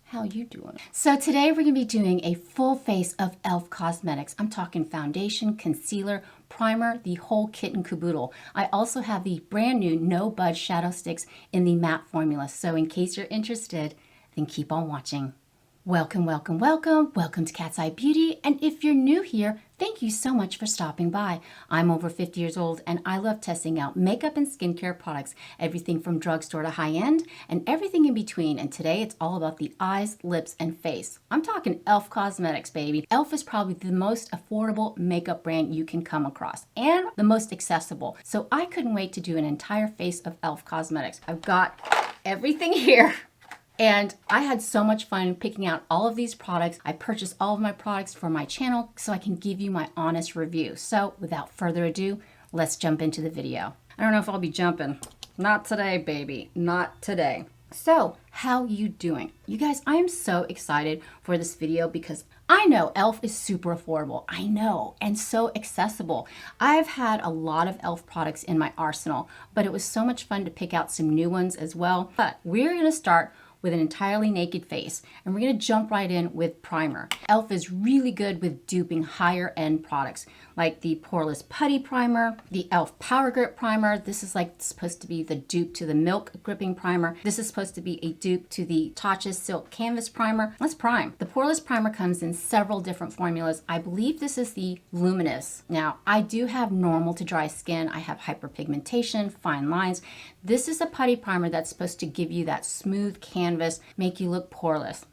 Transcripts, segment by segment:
How you doing? So today we're going to be doing a full face of e.l.f. cosmetics. I'm talking foundation, concealer, primer, the whole kit and caboodle. I also have the brand new No Budge shadow sticks in the matte formula. So in case you're interested, then keep on watching. Welcome, welcome, welcome. Welcome to Cat's Eye Beauty. And if you're new here, thank you so much for stopping by. I'm over 50 years old and I love testing out makeup and skincare products, everything from drugstore to high-end and everything in between. And today it's all about the eyes, lips, and face. I'm talking e.l.f. cosmetics, baby. e.l.f. is probably the most affordable makeup brand you can come across and the most accessible. So I couldn't wait to do an entire face of e.l.f. cosmetics. I've got everything here. And I had so much fun picking out all of these products. I purchased all of my products for my channel so I can give you my honest review. So without further ado, let's jump into the video. I don't know if I'll be jumping. Not today, baby. Not today. So how you doing? You guys, I am so excited for this video because I know e.l.f. is super affordable. I know, and so accessible. I've had a lot of e.l.f. products in my arsenal, but it was so much fun to pick out some new ones as well. But we're gonna start with an entirely naked face, and we're gonna jump right in with primer. e.l.f. is really good with duping higher end products like the Poreless Putty Primer, the e.l.f. Power Grip Primer. This is like supposed to be the dupe to the Milk Gripping Primer. This is supposed to be a dupe to the Tatcha Silk Canvas Primer. Let's prime. The Poreless Primer comes in several different formulas. I believe this is the Luminous. Now, I do have normal to dry skin. I have hyperpigmentation, fine lines. This is a putty primer that's supposed to give you that smooth canvas, make you look poreless.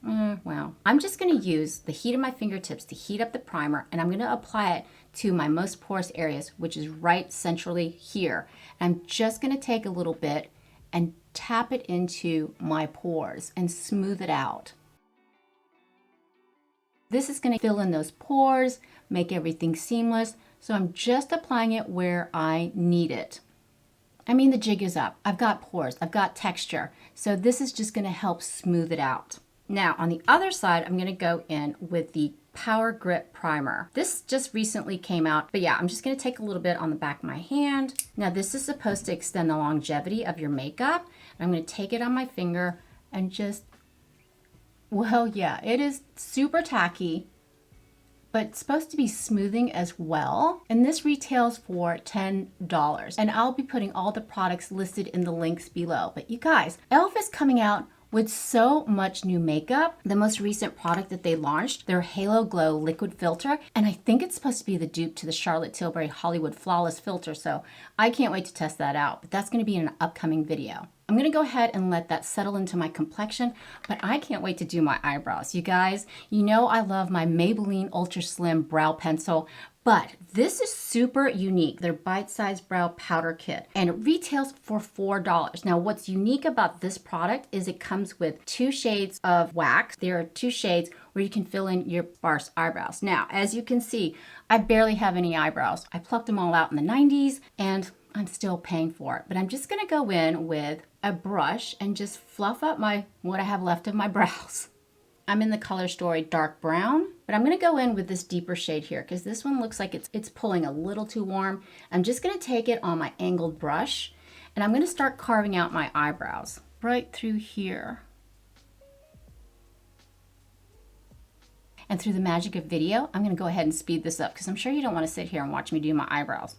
Well, I'm just gonna use the heat of my fingertips to heat up the primer, and I'm gonna apply it to my most porous areas, which is right centrally here. And I'm just gonna take a little bit and tap it into my pores and smooth it out. This is gonna fill in those pores, make everything seamless. So I'm just applying it where I need it. I mean, the jig is up. I've got pores, I've got texture. So this is just gonna help smooth it out. Now, on the other side, I'm gonna go in with the Power Grip Primer. This just recently came out, but yeah, I'm just gonna take a little bit on the back of my hand. Now, this is supposed to extend the longevity of your makeup. I'm gonna take it on my finger and just, well, yeah, it is super tacky, but it's supposed to be smoothing as well. And this retails for $10. And I'll be putting all the products listed in the links below. But you guys, e.l.f. is coming out with so much new makeup. The most recent product that they launched, their Halo Glow Liquid Filter. And I think it's supposed to be the dupe to the Charlotte Tilbury Hollywood Flawless Filter. So I can't wait to test that out. But that's gonna be in an upcoming video. I'm gonna go ahead and let that settle into my complexion, but I can't wait to do my eyebrows. You guys, you know I love my Maybelline Ultra Slim Brow Pencil, but this is super unique. Their bite-sized brow powder kit, and it retails for $4. Now, what's unique about this product is it comes with 2 shades of wax. There are 2 shades where you can fill in your sparse eyebrows. Now, as you can see, I barely have any eyebrows. I plucked them all out in the 90s, and I'm still paying for it. But I'm just gonna go in with a brush and just fluff up what I have left of my brows. I'm in the color Story Dark Brown, but I'm gonna go in with this deeper shade here because this one looks like it's pulling a little too warm. I'm just gonna take it on my angled brush and I'm gonna start carving out my eyebrows right through here. And through the magic of video, I'm gonna go ahead and speed this up because I'm sure you don't wanna sit here and watch me do my eyebrows.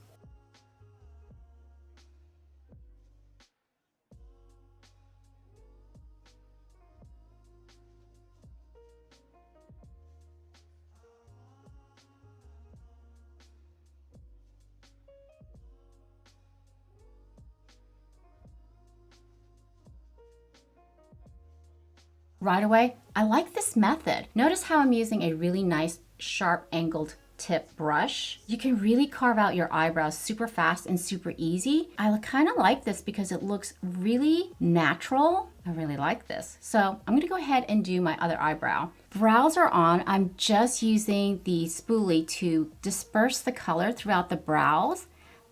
Right away, I like this method. Notice how I'm using a really nice sharp angled tip brush. You can really carve out your eyebrows super fast and super easy. I kind of like this because it looks really natural. I really like this. So I'm gonna go ahead and do my other eyebrow. Brows are on. I'm just using the spoolie to disperse the color throughout the brows.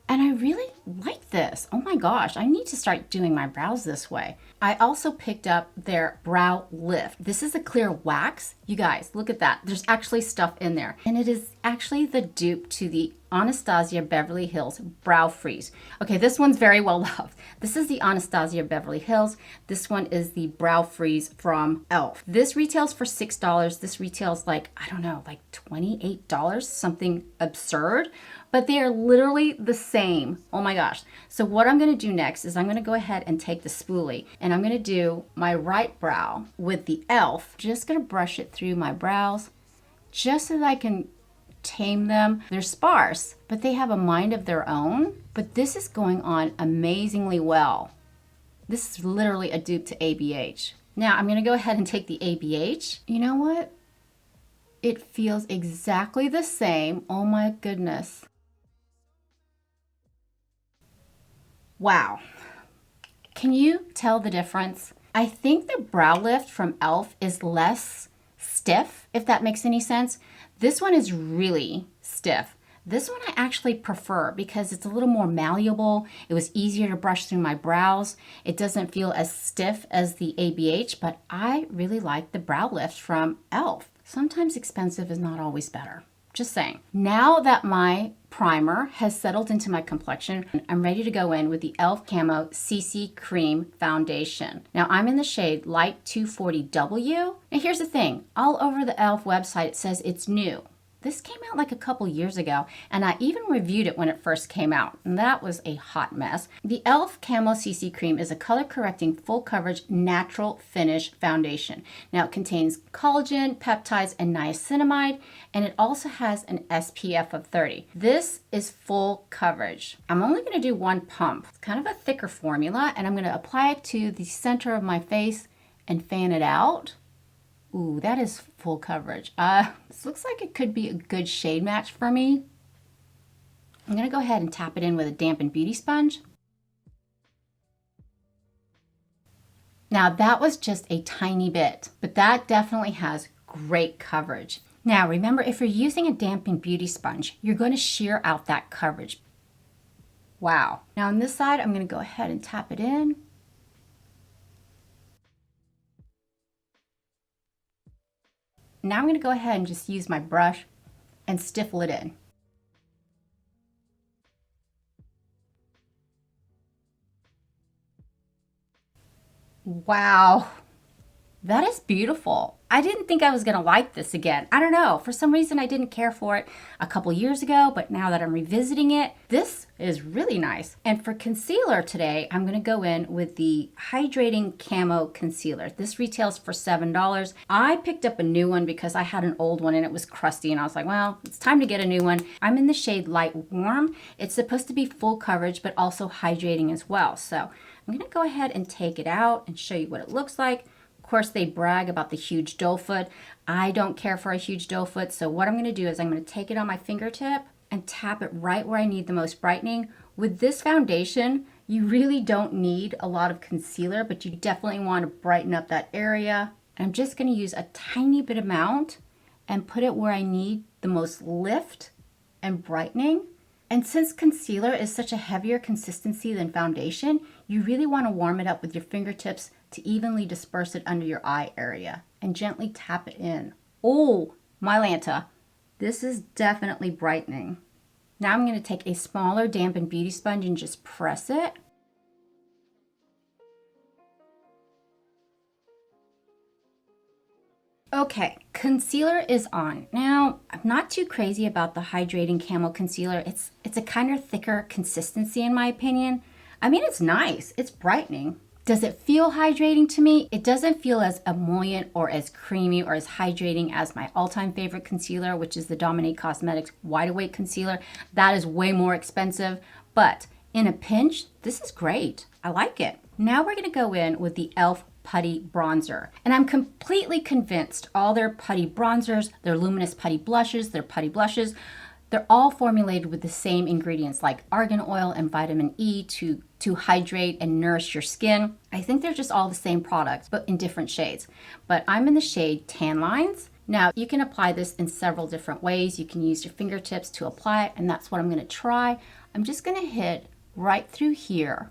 And I really like this. Oh my gosh, I need to start doing my brows this way. I also picked up their Brow Lift. This is a clear wax. You guys, look at that. There's actually stuff in there. And it is actually the dupe to the Anastasia Beverly Hills Brow Freeze. Okay, this one's very well loved. This is the Anastasia Beverly Hills. This one is the Brow Freeze from e.l.f. This retails for $6. This retails like, I don't know, like $28, something absurd. But they are literally the same. Oh my gosh. So what I'm going to do next is I'm going to go ahead and take the spoolie and I'm going to do my right brow with the e.l.f. Just going to brush it through my brows just so that I can tame them. They're sparse, but they have a mind of their own. But this is going on amazingly well. This is literally a dupe to ABH. Now I'm going to go ahead and take the ABH. You know what? It feels exactly the same. Oh my goodness. Wow. Can you tell the difference? I think the brow lift from e.l.f. is less stiff, if that makes any sense. This one is really stiff. This one I actually prefer because it's a little more malleable. It was easier to brush through my brows. It doesn't feel as stiff as the ABH, but I really like the brow lift from e.l.f. Sometimes expensive is not always better. Just saying. Now that my primer has settled into my complexion, I'm ready to go in with the e.l.f. Camo CC Cream Foundation. Now I'm in the shade Light 240W. And here's the thing, all over the e.l.f. website it says it's new. This came out like a couple years ago, and I even reviewed it when it first came out, and that was a hot mess. The e.l.f. Camo CC Cream is a color-correcting, full-coverage, natural finish foundation. Now, it contains collagen, peptides, and niacinamide, and it also has an SPF of 30. This is full coverage. I'm only going to do one pump. It's kind of a thicker formula, and I'm going to apply it to the center of my face and fan it out. Ooh, that is full coverage. This looks like it could be a good shade match for me. I'm gonna go ahead and tap it in with a dampened beauty sponge. Now that was just a tiny bit, but that definitely has great coverage. Now remember, if you're using a dampened beauty sponge, you're going to shear out that coverage. Wow. Now on this side, I'm gonna go ahead and tap it in. Now I'm going to go ahead and just use my brush and stiffle it in. Wow, that is beautiful. I didn't think I was going to like this again. I don't know. For some reason, I didn't care for it a couple years ago, but now that I'm revisiting it, this is really nice. And for concealer today, I'm going to go in with the Hydrating Camo Concealer. This retails for $7. I picked up a new one because I had an old one and it was crusty, and I was like, well, it's time to get a new one. I'm in the shade Light Warm. It's supposed to be full coverage, but also hydrating as well. So I'm going to go ahead and take it out and show you what it looks like. Of course, they brag about the huge doe foot. I don't care for a huge doe foot, so what I'm going to do is I'm going to take it on my fingertip and tap it right where I need the most brightening. With this foundation, you really don't need a lot of concealer, but you definitely want to brighten up that area. I'm just going to use a tiny bit amount and put it where I need the most lift and brightening. And since concealer is such a heavier consistency than foundation, you really want to warm it up with your fingertips to evenly disperse it under your eye area and gently tap it in. Oh, my Lanta, this is definitely brightening. Now I'm going to take a smaller dampened beauty sponge and just press it. Okay, concealer is on. Now, I'm not too crazy about the Hydrating Camo Concealer. It's a kind of thicker consistency in my opinion. I mean, it's nice, it's brightening. Does it feel hydrating to me? It doesn't feel as emollient or as creamy or as hydrating as my all-time favorite concealer, which is the Dominique Cosmetics Wide Awake Concealer. That is way more expensive, but in a pinch, this is great. I like it. Now we're gonna go in with the e.l.f. Putty Bronzer. And I'm completely convinced all their putty bronzers, their luminous putty blushes, their putty blushes, they're all formulated with the same ingredients like argan oil and vitamin E to hydrate and nourish your skin. I think they're just all the same products, but in different shades. But I'm in the shade Tan Lines. Now, you can apply this in several different ways. You can use your fingertips to apply it, and that's what I'm gonna try. I'm just gonna hit right through here,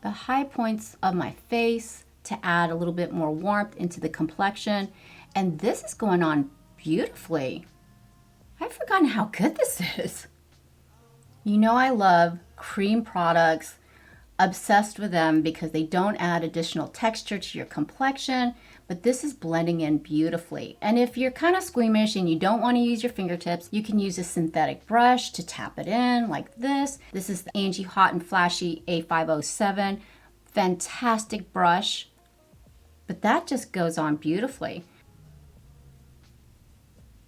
the high points of my face to add a little bit more warmth into the complexion. And this is going on beautifully. I've forgotten how good this is. You know I love cream products, obsessed with them because they don't add additional texture to your complexion, but this is blending in beautifully. And if you're kind of squeamish and you don't want to use your fingertips, you can use a synthetic brush to tap it in like this. This is the Angie Hot and Flashy A507. Fantastic brush, but that just goes on beautifully.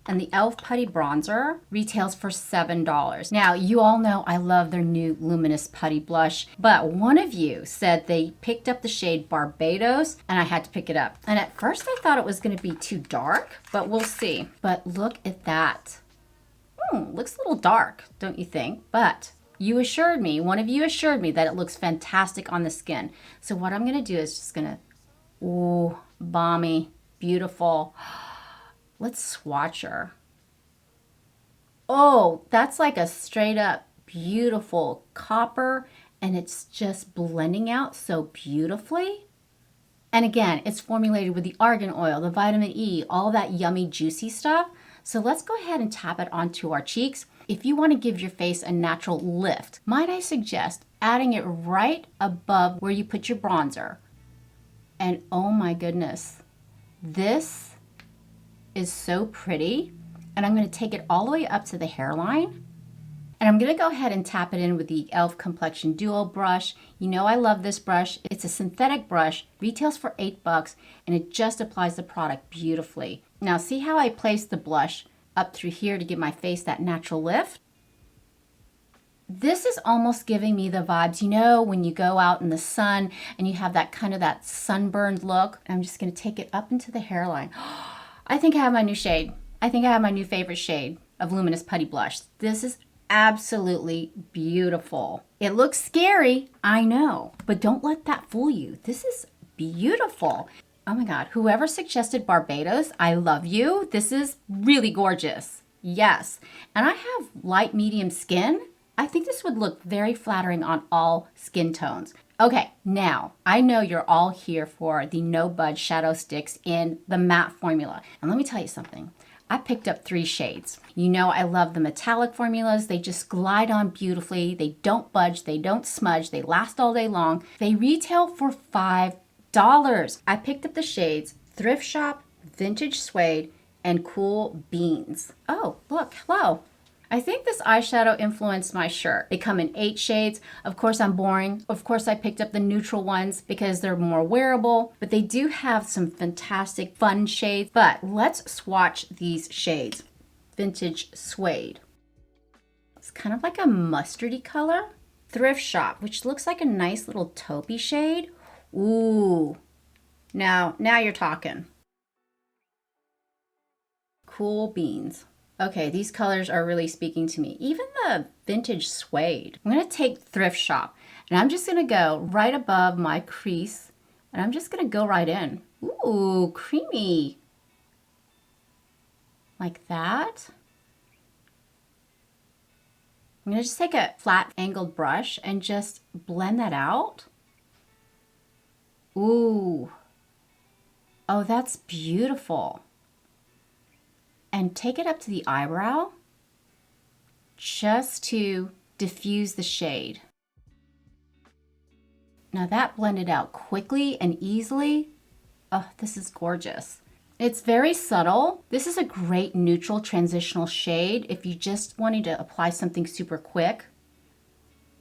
And the e.l.f. Putty Bronzer retails for $7. Now, you all know I love their new Luminous Putty Blush, but one of you said they picked up the shade Barbados, and I had to pick it up. And at first I thought it was gonna be too dark, but we'll see. But look at that. Looks a little dark, don't you think? But you assured me, one of you assured me that it looks fantastic on the skin. So what I'm gonna do is just gonna, ooh, balmy, beautiful. Let's swatch her. Oh, that's like a straight up beautiful copper, and it's just blending out so beautifully. And again, it's formulated with the argan oil, the vitamin E, all that yummy juicy stuff. So let's go ahead and tap it onto our cheeks. If you want to give your face a natural lift, might I suggest adding it right above where you put your bronzer. And oh my goodness, this is so pretty. And I'm going to take it all the way up to the hairline. And I'm going to go ahead and tap it in with the e.l.f. Complexion Duo brush. You know I love this brush. It's a synthetic brush, retails for $8, and it just applies the product beautifully. Now see how I place the blush up through here to give my face that natural lift? This is almost giving me the vibes, you know, when you go out in the sun and you have that kind of that sunburned look. I'm just going to take it up into the hairline. I think I have my new shade. I think I have my new favorite shade of Luminous Putty Blush. This is absolutely beautiful. It looks scary, I know, but don't let that fool you. This is beautiful. Oh my God, whoever suggested Barbados, I love you. This is really gorgeous. Yes, and I have light medium skin. I think this would look very flattering on all skin tones. Okay, now, I know you're all here for the No Budge Shadow Sticks in the matte formula. And let me tell you something. I picked up 3 shades. You know I love the metallic formulas. They just glide on beautifully. They don't budge. They don't smudge. They last all day long. They retail for $5. I picked up the shades Thrift Shop, Vintage Suede, and Cool Beans. Oh, look, hello. I think this eyeshadow influenced my shirt. They come in 8 shades. Of course, I'm boring. Of course, I picked up the neutral ones because they're more wearable, but they do have some fantastic fun shades. But let's swatch these shades. Vintage Suede. It's kind of like a mustardy color. Thrift Shop, which looks like a nice little taupey shade. Ooh, now you're talking. Cool Beans. Okay, these colors are really speaking to me. Even the Vintage Suede. I'm gonna take Thrift Shop and I'm just gonna go right above my crease and I'm just gonna go right in. Ooh, creamy. Like that. I'm gonna just take a flat angled brush and just blend that out. Ooh. Oh, that's beautiful. And take it up to the eyebrow just to diffuse the shade. Now that blended out quickly and easily. Oh, this is gorgeous. It's very subtle. This is a great neutral transitional shade if you just wanted to apply something super quick.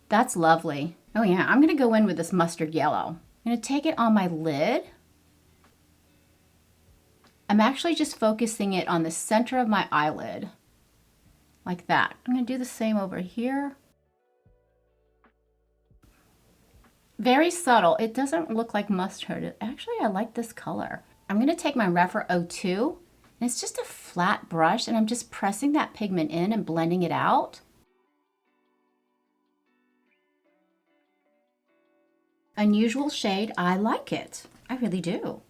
That's lovely. Oh yeah, I'm gonna go in with this mustard yellow. I'm gonna take it on my lid. I'm actually just focusing it on the center of my eyelid, like that. I'm gonna do the same over here. Very subtle. It doesn't look like mustard. Actually, I like this color. I'm gonna take my REPHR 02, and it's just a flat brush, and I'm just pressing that pigment in and blending it out. Unusual shade, I like it. I really do.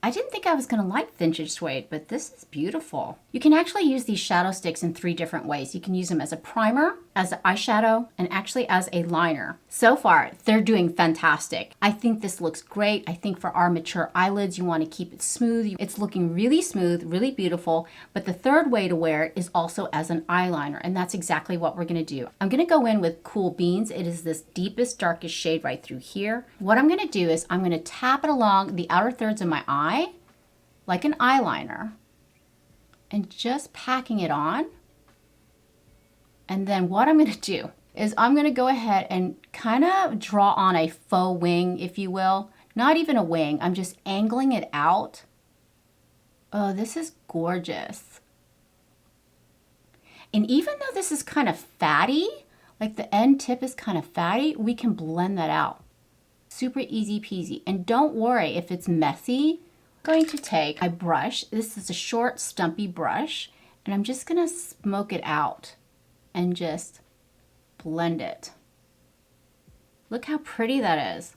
I didn't think I was gonna like Vintage Suede, but this is beautiful. You can actually use these shadow sticks in 3 different ways. You can use them as a primer, as an eyeshadow and actually as a liner. So far, they're doing fantastic. I think this looks great. I think for our mature eyelids, you want to keep it smooth. It's looking really smooth, really beautiful. But the third way to wear it is also as an eyeliner, and that's exactly what we're going to do. I'm going to go in with Cool Beans. It is this deepest, darkest shade right through here. What I'm going to do is I'm going to tap it along the outer thirds of my eye like an eyeliner and just packing it on. And then what I'm going to do is I'm going to go ahead and kind of draw on a faux wing, if you will. Not even a wing. I'm just angling it out. Oh, this is gorgeous. And even though this is kind of fatty, like the end tip is kind of fatty, we can blend that out. Super easy peasy. And don't worry if it's messy. I'm going to take my brush. This is a short, stumpy brush. And I'm just going to smoke it out and just blend it. Look how pretty that is.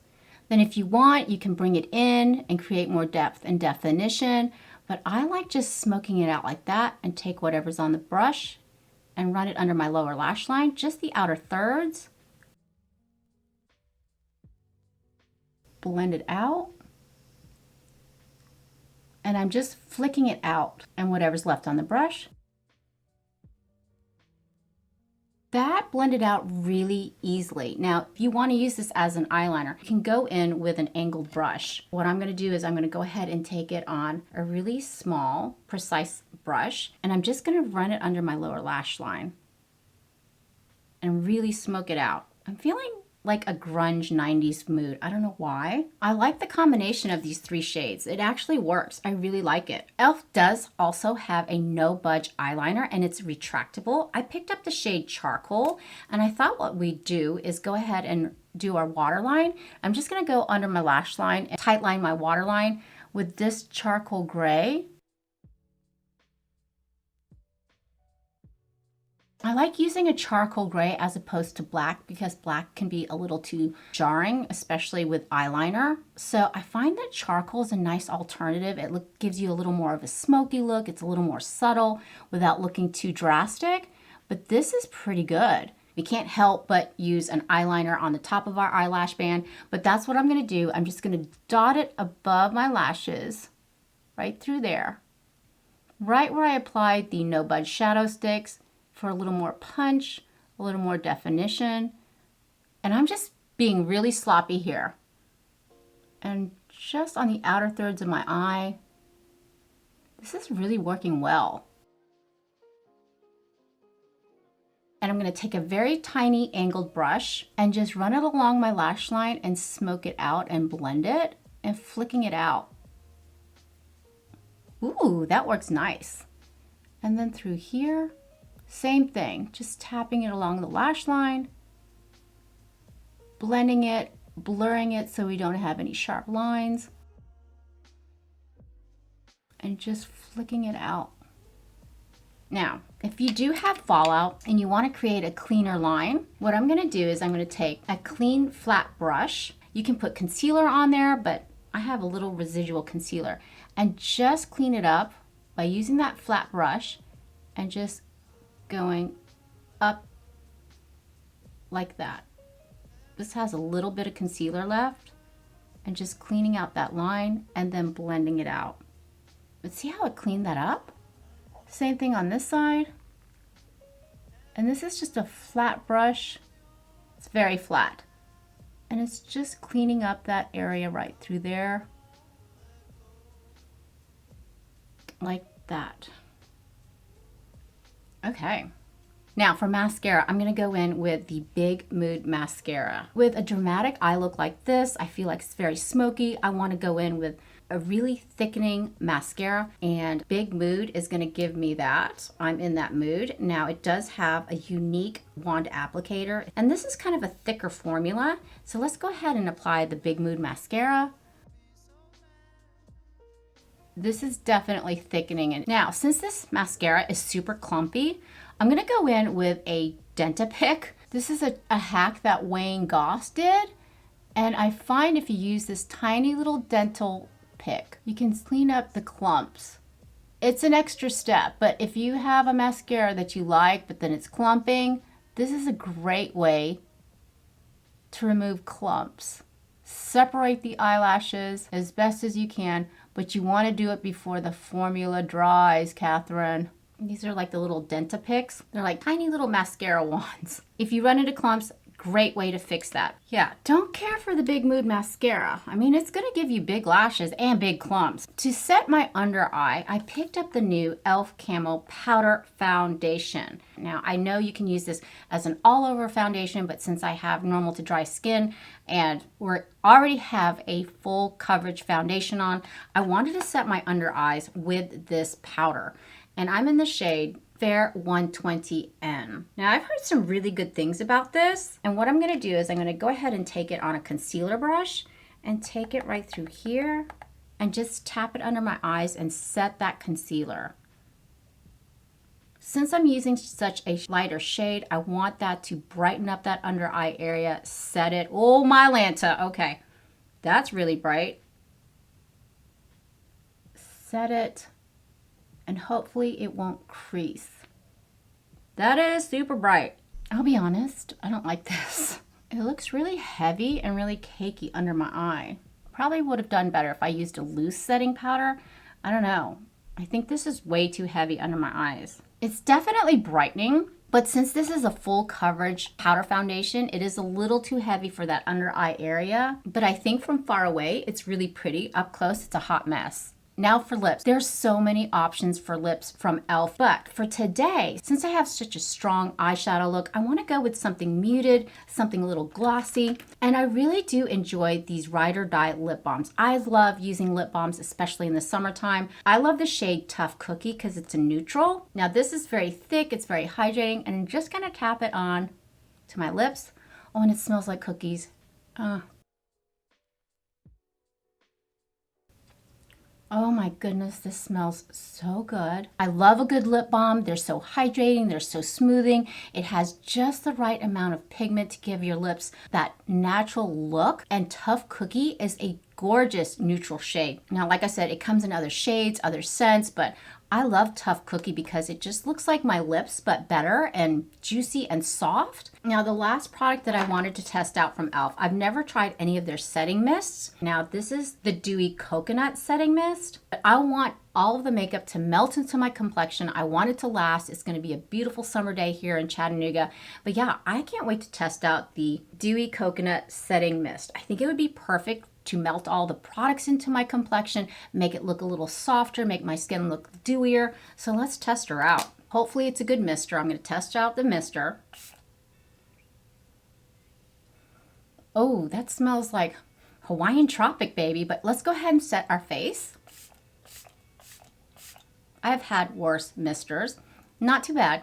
Then if you want, you can bring it in and create more depth and definition, but I like just smoking it out like that and take whatever's on the brush and run it under my lower lash line, just the outer thirds. Blend it out. And I'm just flicking it out and whatever's left on the brush. That blended out really easily. Now, if you want to use this as an eyeliner, you can go in with an angled brush. What I'm going to do is I'm going to go ahead and take it on a really small, precise brush, and I'm just going to run it under my lower lash line and really smoke it out. I'm feeling like a grunge 90s mood. I don't know why. I like the combination of these three shades. It actually works. I really like it. e.l.f. does also have a no budge eyeliner and it's retractable. I picked up the shade Charcoal and I thought what we'd do is go ahead and do our waterline. I'm just gonna go under my lash line and tight line my waterline with this charcoal gray. I like using a charcoal gray as opposed to black because black can be a little too jarring, especially with eyeliner. So I find that charcoal is a nice alternative. It gives you a little more of a smoky look. It's a little more subtle without looking too drastic, but this is pretty good. We can't help but use an eyeliner on the top of our eyelash band, but that's what I'm gonna do. I'm just gonna dot it above my lashes, right through there, right where I applied the No Budge shadow sticks, for a little more punch, a little more definition. And I'm just being really sloppy here. And just on the outer thirds of my eye, this is really working well. And I'm gonna take a very tiny angled brush and just run it along my lash line and smoke it out and blend it and flicking it out. Ooh, that works nice. And then through here, same thing, just tapping it along the lash line, blending it, blurring it so we don't have any sharp lines, and just flicking it out. Now, if you do have fallout and you want to create a cleaner line, what I'm going to do is I'm going to take a clean flat brush. You can put concealer on there, but I have a little residual concealer, and just clean it up by using that flat brush and just going up like that. This has a little bit of concealer left, and just cleaning out that line and then blending it out. But see how it cleaned that up? Same thing on this side. And this is just a flat brush. It's very flat. And it's just cleaning up that area right through there. Like that. Okay, now for mascara, I'm gonna go in with the Big Mood Mascara. With a dramatic eye look like this, I feel like it's very smoky. I wanna go in with a really thickening mascara, and Big Mood is gonna give me that. I'm in that mood. Now it does have a unique wand applicator, and this is kind of a thicker formula. So let's go ahead and apply the Big Mood Mascara. This is definitely thickening it. Now, since this mascara is super clumpy, I'm gonna go in with a Dentapick. This is a hack that Wayne Goss did. And I find if you use this tiny little dental pick, you can clean up the clumps. It's an extra step, but if you have a mascara that you like, but then it's clumping, This is a great way to remove clumps. Separate the eyelashes as best as you can, but you want to do it before the formula dries, Catherine. These are like the little Dentapicks. They're like tiny little mascara wands. If you run into clumps, great way to fix that. Yeah, don't care for the Big Mood mascara. I mean, it's gonna give you big lashes and big clumps. To set my under eye, I picked up the new e.l.f. Camo Powder Foundation. Now, I know you can use this as an all-over foundation, but since I have normal to dry skin and we already have a full coverage foundation on, I wanted to set my under eyes with this powder. And I'm in the shade Fair 120N. Now, I've heard some really good things about this, and what I'm going to do is I'm going to go ahead and take it on a concealer brush and take it right through here and just tap it under my eyes and set that concealer. Since I'm using such a lighter shade, I want that to brighten up that under eye area, set it. Oh, my Lanta. Okay, that's really bright. Set it. And hopefully it won't crease. That is super bright. I'll be honest, I don't like this. It looks really heavy and really cakey under my eye. Probably would have done better if I used a loose setting powder. I don't know. I think this is way too heavy under my eyes. It's definitely brightening, but since this is a full coverage powder foundation, it is a little too heavy for that under eye area. But I think from far away, it's really pretty. Up close, it's a hot mess. Now for lips. There's so many options for lips from e.l.f. But for today, since I have such a strong eyeshadow look, I want to go with something muted, something a little glossy. And I really do enjoy these Ride or Die lip balms. I love using lip balms, especially in the summertime. I love the shade Tough Cookie because it's a neutral. Now this is very thick, it's very hydrating, and I'm just going to tap it on to my lips. Oh, and it smells like cookies. Oh my goodness, this smells so good. I love a good lip balm. They're so hydrating, they're so smoothing. It has just the right amount of pigment to give your lips that natural look. And Tough Cookie is a gorgeous neutral shade. Now, like I said, it comes in other shades, other scents, but I love Tough Cookie because it just looks like my lips, but better and juicy and soft. Now, the last product that I wanted to test out from e.l.f., I've never tried any of their setting mists. Now, this is the Dewy Coconut Setting Mist. But I want all of the makeup to melt into my complexion. I want it to last. It's going to be a beautiful summer day here in Chattanooga. But yeah, I can't wait to test out the Dewy Coconut Setting Mist. I think it would be perfect to melt all the products into my complexion, make it look a little softer, make my skin look dewier. So let's test her out. Hopefully it's a good mister. I'm going to test out the mister. Oh, that smells like Hawaiian Tropic, baby. But let's go ahead and set our face. I've had worse misters. Not too bad.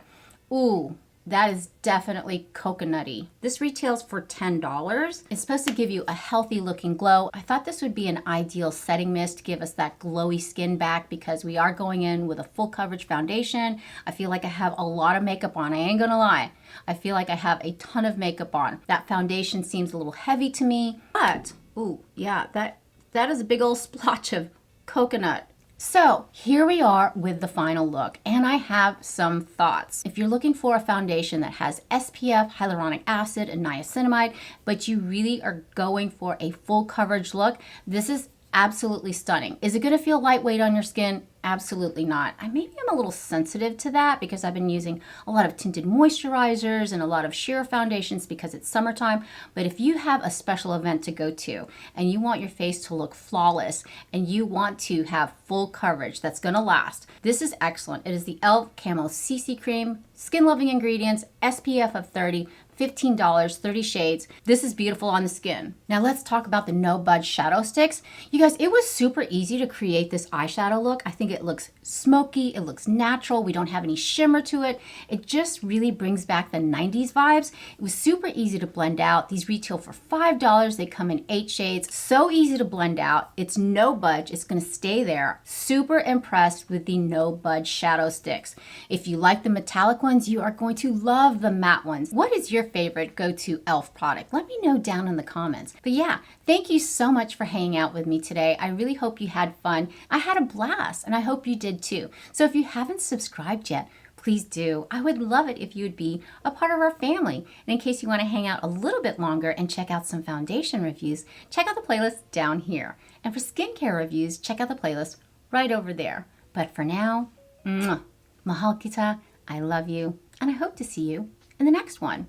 Ooh. That is definitely coconutty. This retails for $10. It's supposed to give you a healthy looking glow. I thought this would be an ideal setting mist to give us that glowy skin back because we are going in with a full coverage foundation. I feel like I have a lot of makeup on. I ain't gonna lie. I feel like I have a ton of makeup on. That foundation seems a little heavy to me, but ooh, yeah, that is a big old splotch of coconut. So here we are with the final look, and I have some thoughts. If you're looking for a foundation that has SPF, hyaluronic acid, and niacinamide, but you really are going for a full coverage look, this is absolutely stunning. Is it going to feel lightweight on your skin? Absolutely not. Maybe I'm a little sensitive to that because I've been using a lot of tinted moisturizers and a lot of sheer foundations because it's summertime. But if you have a special event to go to and you want your face to look flawless and you want to have full coverage that's going to last, this is excellent. It is the e.l.f. Camo CC Cream, skin loving ingredients, SPF of 30, $15, 30 shades. This is beautiful on the skin. Now let's talk about the No Budge shadow sticks. You guys, it was super easy to create this eyeshadow look. I think it looks smoky, it looks natural, we don't have any shimmer to it. It just really brings back the 90s vibes. It was super easy to blend out. These retail for $5. They come in 8 shades. So easy to blend out. It's no budge, it's gonna stay there. Super impressed with the No Budge shadow sticks. If you like the metallic ones, you are going to love the matte ones. What is your favorite go-to e.l.f. product? Let me know down in the comments. But yeah, thank you so much for hanging out with me today. I really hope you had fun. I had a blast and I hope you did too. So if you haven't subscribed yet, please do. I would love it if you would be a part of our family. And in case you want to hang out a little bit longer and check out some foundation reviews, check out the playlist down here. And for skincare reviews, check out the playlist right over there. But for now, mahal kita, I love you, and I hope to see you in the next one.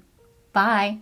Bye.